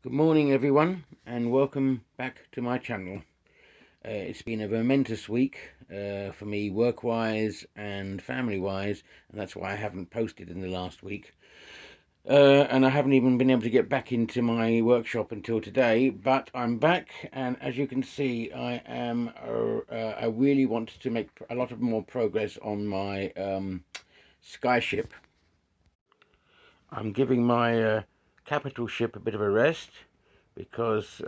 Good morning everyone and welcome back to my channel. It's been a momentous week for me work-wise and family-wise, and that's why I haven't posted in the last week. And I haven't even been able to get back into my workshop until today, but I'm back, and as you can see I really want to make a lot of more progress on my Skyship. I'm giving my capital ship a bit of a rest because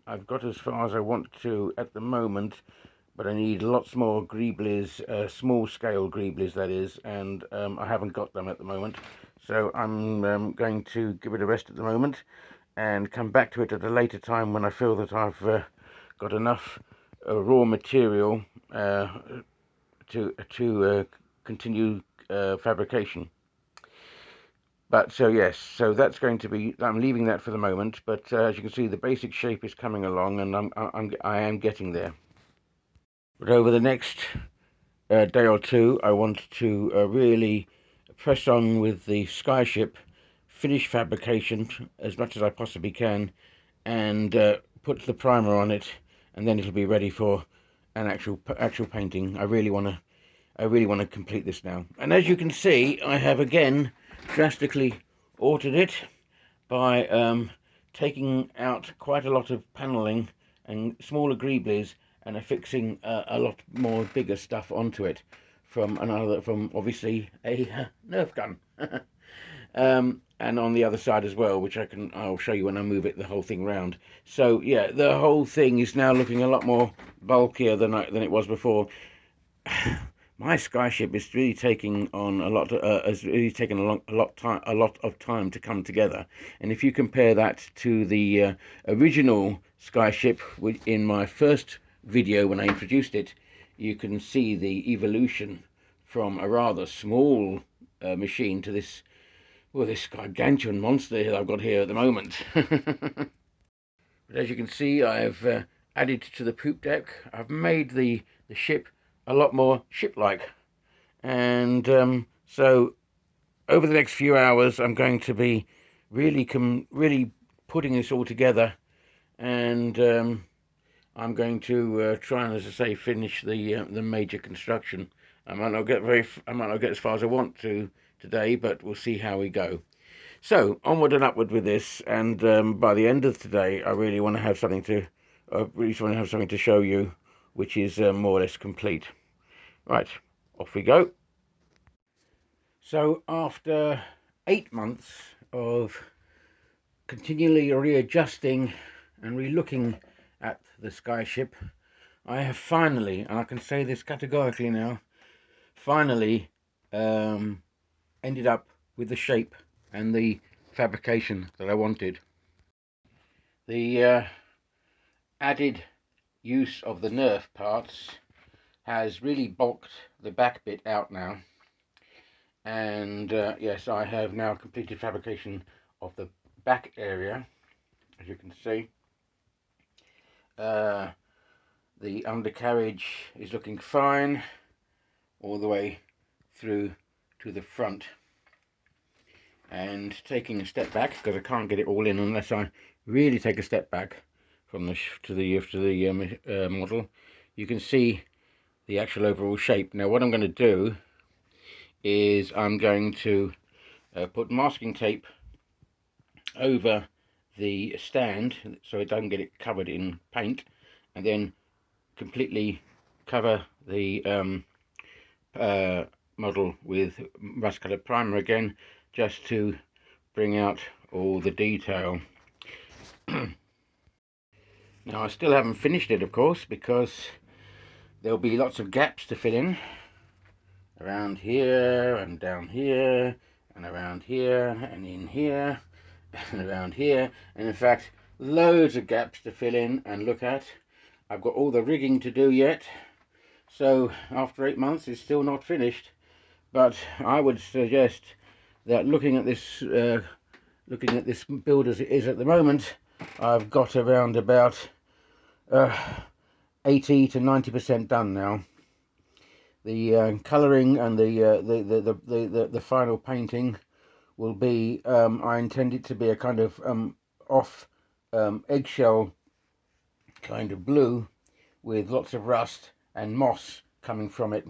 I've got as far as I want to at the moment, but I need lots more greeblies, small scale greeblies that is, and I haven't got them at the moment. So I'm going to give it a rest at the moment and come back to it at a later time when I feel that I've got enough raw material to continue fabrication. But so yes, so that's going to be. I'm leaving that for the moment. But as you can see, the basic shape is coming along, and I am getting there. But over the next day or two, I want to really press on with the Skyship, finish fabrication as much as I possibly can, and put the primer on it, and then it'll be ready for an actual painting. I really want to complete this now. And as you can see, I have again drastically altered it by taking out quite a lot of paneling and smaller greeblies and affixing a lot more bigger stuff onto it from obviously a Nerf gun. And on the other side as well, which I'll show you when I move the whole thing round. So yeah, the whole thing is now looking a lot more bulkier than it was before. My Skyship is really taking on a lot. Has really taken a lot of time to come together. And if you compare that to the original Skyship in my first video when I introduced it, you can see the evolution from a rather small machine to this, well, this gargantuan monster that I've got here at the moment. But as you can see, I've added to the poop deck. I've made the ship a lot more ship-like, and so over the next few hours I'm going to be really putting this all together, and I'm going to try and, as I say, finish the major construction. I might not get as far as I want to today, but we'll see how we go. So onward and upward with this, and by the end of today I really want to have something to show you which is more or less complete. Right, off we go. So after 8 months of continually readjusting and re-looking at the Skyship, I have finally, and I can say this categorically now, finally ended up with the shape and the fabrication that I wanted. The added use of the Nerf parts has really bulked the back bit out now, and yes, I have now completed fabrication of the back area. As you can see, the undercarriage is looking fine all the way through to the front. And taking a step back, because I can't get it all in unless I really take a step back from the model, you can see the actual overall shape. Now what I'm going to do is I'm going to put masking tape over the stand so it doesn't get it covered in paint, and then completely cover the model with rust colored primer again, just to bring out all the detail. Now I still haven't finished it, of course, because there'll be lots of gaps to fill in around here and down here and around here and in here and around here, and in fact loads of gaps to fill in and look at. I've got all the rigging to do yet, so after 8 months it's still not finished. But I would suggest that looking at this build as it is at the moment, I've got around about 80 to 90% done now. The colouring and the final painting will be, I intend it to be a kind of off eggshell kind of blue with lots of rust and moss coming from it,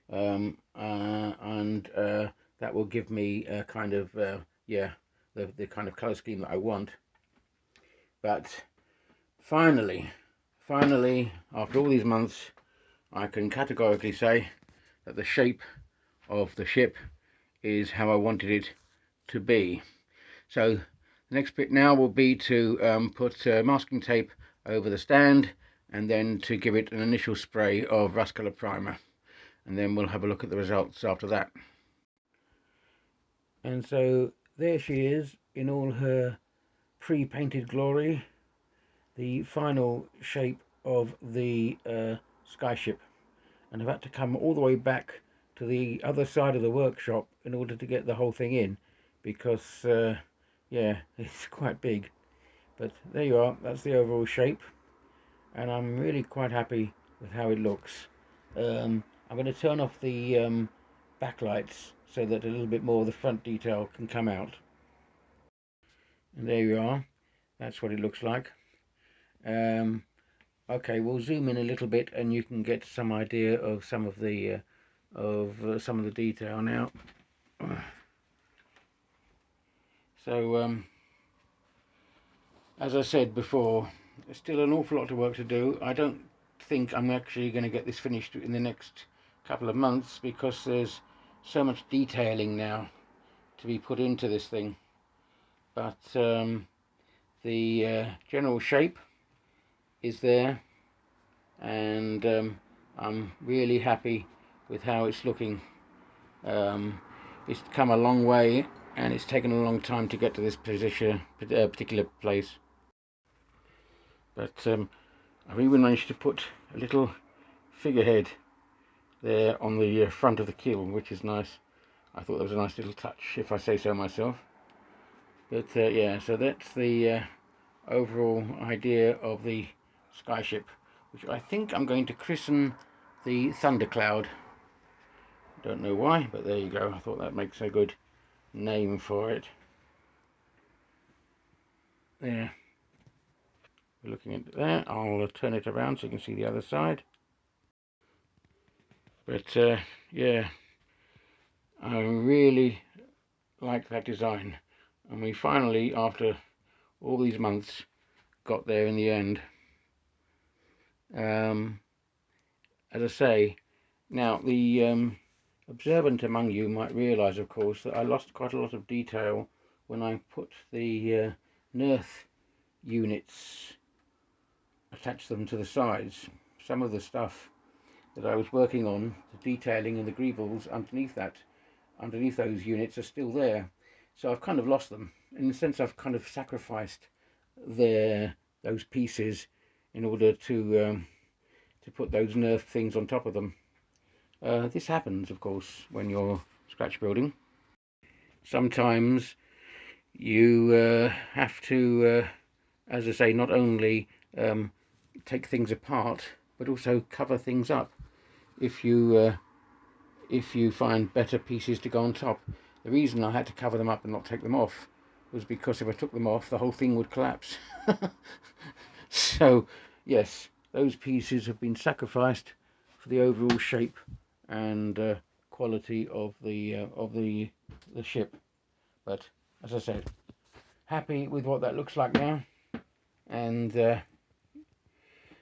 and that will give me a kind of yeah, the kind of color scheme that I want. But finally, after all these months, I can categorically say that the shape of the ship is how I wanted it to be. So the next bit now will be to put masking tape over the stand, and then to give it an initial spray of rust colour primer, and then we'll have a look at the results after that. And so there she is in all her pre-painted glory, the final shape of the Skyship. And I've had to come all the way back to the other side of the workshop in order to get the whole thing in, because yeah, it's quite big. But there you are, that's the overall shape, and I'm really quite happy with how it looks. I'm going to turn off the backlights so that a little bit more of the front detail can come out. And there you are, that's what it looks like. Okay, we'll zoom in a little bit and you can get some idea of some of the detail now. So as I said before, there's still an awful lot of work to do. I don't think I'm actually going to get this finished in the next couple of months, because there's so much detailing now to be put into this thing. But the general shape is there, and I'm really happy with how it's looking. It's come a long way, and it's taken a long time to get to this particular place. But I've even managed to put a little figurehead there on the front of the keel, which is nice. I thought that was a nice little touch, if I say so myself. But yeah, so that's the overall idea of the Skyship, which I think I'm going to christen the Thundercloud. Don't know why, but there you go. I thought that makes a good name for it. There, we're looking at there. I'll turn it around so you can see the other side. But yeah, I really like that design, and we finally, after all these months, got there in the end. As I say, now the observant among you might realise, of course, that I lost quite a lot of detail when I put the Nerth units, attached them to the sides. Some of the stuff that I was working on, the detailing and the greebles underneath those units, are still there. So I've kind of lost them. In a sense, I've kind of sacrificed those pieces in order to put those Nerf things on top of them. This happens, of course, when you're scratch building. Sometimes you have to, as I say, not only take things apart, but also cover things up if you find better pieces to go on top. The reason I had to cover them up and not take them off was because if I took them off, the whole thing would collapse. So yes, those pieces have been sacrificed for the overall shape and quality of the ship. But as I said, happy with what that looks like now, and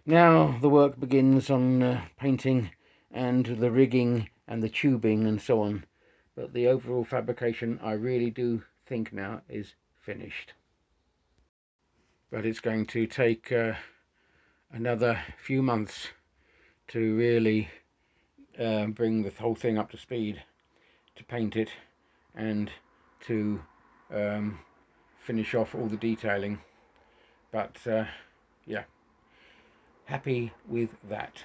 now the work begins on painting and the rigging and the tubing and so on. But the overall fabrication, I really do think now, is finished. But it's going to take another few months to really bring the whole thing up to speed, to paint it and to finish off all the detailing. But yeah, happy with that.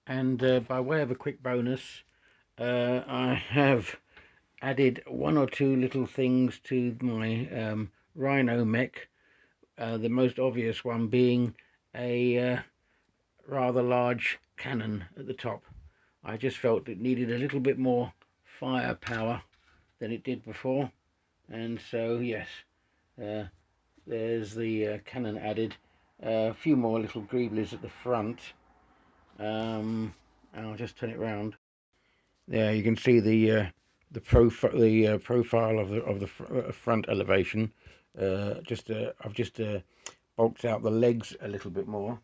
And by way of a quick bonus, I have added one or two little things to my Rhino mech, the most obvious one being a rather large cannon at the top. I just felt it needed a little bit more firepower than it did before, And so yes, uh, there's the cannon added. A few more little greeblies at the front. And I'll just turn it round. There you can see the profile of the front elevation. I've just bulked out the legs a little bit more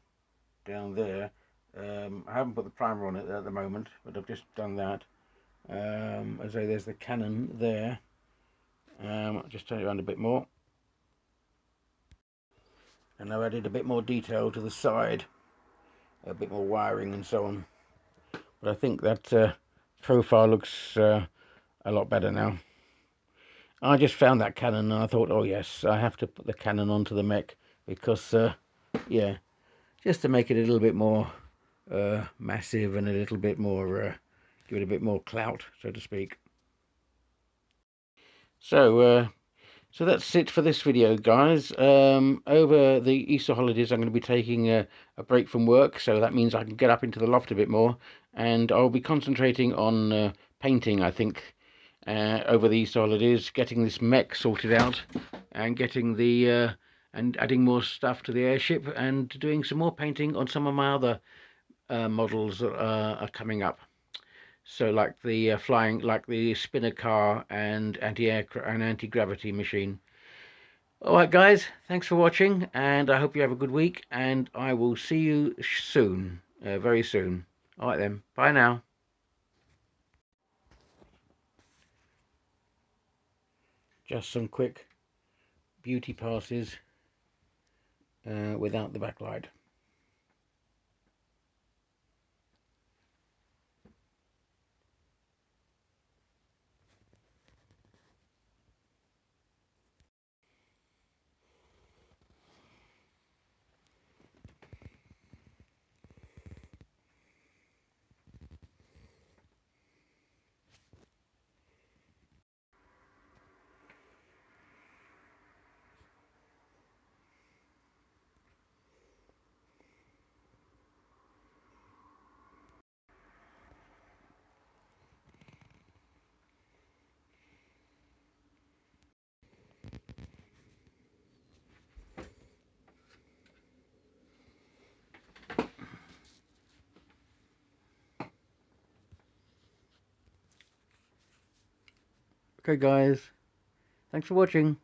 down there. I haven't put the primer on it at the moment, but I've just done that. As I there's the cannon there. I'll just turn it around a bit more, and I've added a bit more detail to the side, a bit more wiring and so on. But I think that profile looks a lot better now. I just found that cannon and I thought, oh yes, I have to put the cannon onto the mech because, yeah, just to make it a little bit more massive and a little bit more, give it a bit more clout, so to speak. So that's it for this video, guys. Over the Easter holidays, I'm going to be taking a break from work, so that means I can get up into the loft a bit more, and I'll be concentrating on painting, I think, over the Easter holidays, getting this mech sorted out, and getting and adding more stuff to the airship, and doing some more painting on some of my other models that are coming up. So like the flying, like the spinner car and anti-gravity machine. All right, guys, thanks for watching, and I hope you have a good week, and I will see you soon, very soon. All right then, bye now. Just some quick beauty passes without the backlight. Okay, guys, thanks for watching.